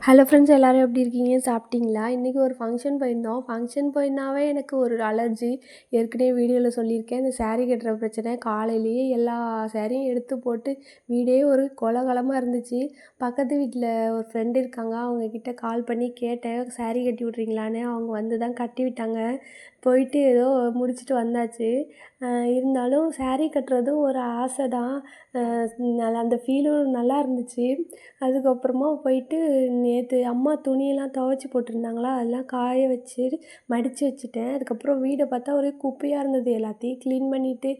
Hello friends, எல்லோரும் எப்படி இருக்கீங்க? சாப்பிட்டீங்களா? இன்றைக்கி ஒரு ஃபங்க்ஷன் போயிருந்தோம். ஃபங்க்ஷன் போயிருந்தாவே எனக்கு ஒரு அலர்ஜி. ஏற்கனவே வீடியோவில் சொல்லியிருக்கேன். இந்த சாரீ கட்டுற பிரச்சனை. காலையிலேயே எல்லா சாரியும் எடுத்து போட்டு வீடே ஒரு கோலாகலமாக இருந்துச்சு. பக்கத்து வீட்டில் ஒரு ஃப்ரெண்டு இருக்காங்க. அவங்கக்கிட்ட கால் பண்ணி கேட்டேன், சாரீ கட்டி விட்றீங்களான்னு. அவங்க வந்து தான் கட்டி விட்டாங்க. போயிட்டு ஏதோ முடிச்சுட்டு வந்தாச்சு. இருந்தாலும் சாரீ கட்டுறது ஒரு ஆசை தான். அந்த ஃபீலும் நல்லா இருந்துச்சு. அதுக்கப்புறமா போயிட்டு நேற்று அம்மா துணியெல்லாம் துவைச்சி போட்டிருந்தாங்களா, அதெல்லாம் காய வச்சு மடித்து வச்சுட்டேன். அதுக்கப்புறம் வீடை பார்த்தா ஒரே குப்பையாக இருந்தது. எல்லாத்தையும் க்ளீன் பண்ணிவிட்டு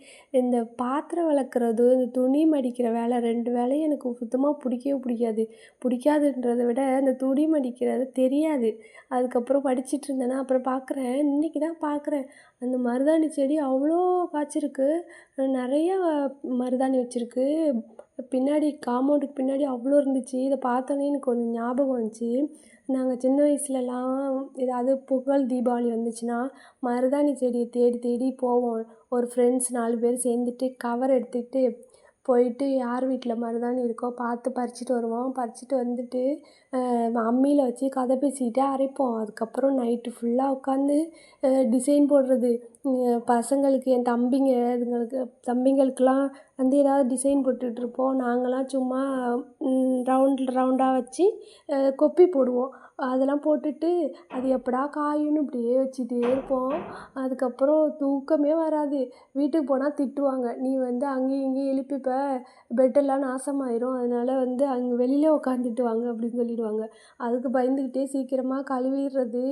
இந்த பாத்திரம் விளக்குறது, இந்த துணி மடிக்கிற வேலை 2 வேலையும் எனக்கு சுத்தமாக பிடிக்கவே பிடிக்காது. பிடிக்காதுன்றத விட இந்த துணி மடிக்கிறது தெரியாது. அதுக்கப்புறம் படிச்சுட்டு இருந்தேன்னா அப்புறம் பார்க்குறேன், இன்றைக்கி தான் பார்க்குறேன், அந்த மருதாணி செடி அவ்வளோ காய்ச்சிருக்கு. நிறையா மருதாணி வச்சுருக்கு. பின்னாடி காம்பவுண்டுக்கு பின்னாடி அவ்வளோ இருந்துச்சு. இதை பார்த்தோன்னே எனக்கு ஒன்று ஞாபகம் வந்துச்சு. நாங்கள் சின்ன வயசுலலாம் ஏதாவது பொங்கல், தீபாவளி வந்துச்சுன்னா மருதாணி செடியை தேடி தேடி போவோம். ஒரு ஃப்ரெண்ட்ஸ் 4 பேர் சேர்ந்துட்டு கவர் எடுத்துக்கிட்டு போயிட்டு யார் வீட்டில் மருதாணி இருக்கோ பார்த்து பறிச்சுட்டு வருவோம். பறிச்சுட்டு வந்துட்டு அம்மியில் வச்சு கதை பேசிக்கிட்டே அரைப்போம். அதுக்கப்புறம் நைட்டு ஃபுல்லாக உட்காந்து டிசைன் போடுறது. பசங்களுக்கு, என் தம்பிங்களுக்கெலாம் வந்து ஏதாவது டிசைன் போட்டுட்ருப்போம். நாங்களாம் சும்மா ரவுண்டாக வச்சு கொப்பி போடுவோம். அதெல்லாம் போட்டுட்டு அது எப்படா காயும்னு இப்படியே வச்சுட்டே இருப்போம். அதுக்கப்புறம் தூக்கமே வராது. வீட்டுக்கு போனால் திட்டுவாங்க, நீ வந்து அங்கேயும் இங்கேயும் எழுப்பிப்ப, பெட்டெல்லாம் நாசமாயிரும், அதனால் வந்து அங்கே வெளியிலே உட்காந்துட்டு வாங்க அப்படின்னு சொல்லிடுவாங்க. அதுக்கு பயந்துக்கிட்டே சீக்கிரமாக கழுவிடுறது,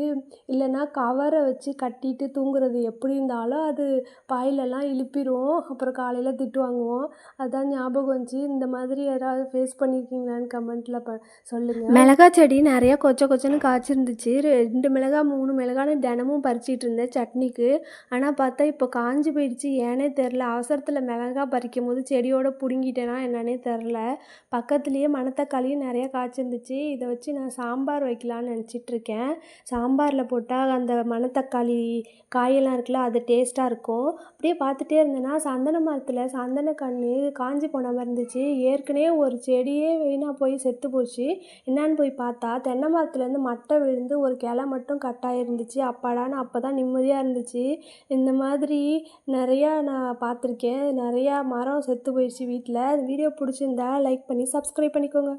இல்லைன்னா கவரை வச்சு கட்டிட்டு தூங்குறது. எப்படி இருந்தாலும் அது பாயிலெல்லாம் இழுப்பிரும். அப்புறம் காலையில் திட்டு வாங்குவோம். அதான் ஞாபகம் வந்துச்சு. இந்த மாதிரி யாராவது ஃபேஸ் பண்ணியிருக்கீங்களான்னு கமெண்ட்டில் சொல்லுங்கள். மிளகா செடி நிறையா கொச்சன்னு காய்ச்சிருந்துச்சு. 2 மிளகா 3 மிளகான்னு தினமும் பறிச்சிட்டு இருந்தேன் சட்னிக்கு. ஆனால் பார்த்தா இப்போ காஞ்சி போயிடுச்சு. ஏனே தெரில. அவசரத்தில் மிளகா பறிக்கும் போது செடியோடு பிடுங்கிட்டேனா என்னன்னே தெரில. பக்கத்துலேயே மணத்தக்காளியும் நிறையா காய்ச்சிருந்துச்சு. இதை வச்சு நான் சாம்பார் வைக்கலான்னு நினச்சிட்ருக்கேன். சாம்பாரில் போட்டால் அந்த மணத்தக்காளி காயெல்லாம் இருக்குல்ல, அது டேஸ்ட்டாக இருக்கும். அப்படியே பார்த்துட்டே இருந்தேன்னா சந்தன மரத்தில் சந்தனக்கன்று காஞ்சி போன மாதிரி இருந்துச்சு. ஏற்கனவே ஒரு செடியே வீணாக போய் செத்து போச்சு. என்னான்னு போய் பார்த்தா தென்னை மரத்துலேருந்து மட்டை விழுந்து ஒரு கிளை மட்டும் கட்டாயிருந்துச்சு. அப்பாடான்னு அப்போ தான் நிம்மதியாக இருந்துச்சு. இந்த மாதிரி நிறையா நான் பார்த்துருக்கேன். நிறையா மரம் செத்து போயிடுச்சு வீட்டில். வீடியோ பிடிச்சிருந்தா லைக் பண்ணி சப்ஸ்கிரைப் பண்ணிக்கோங்க.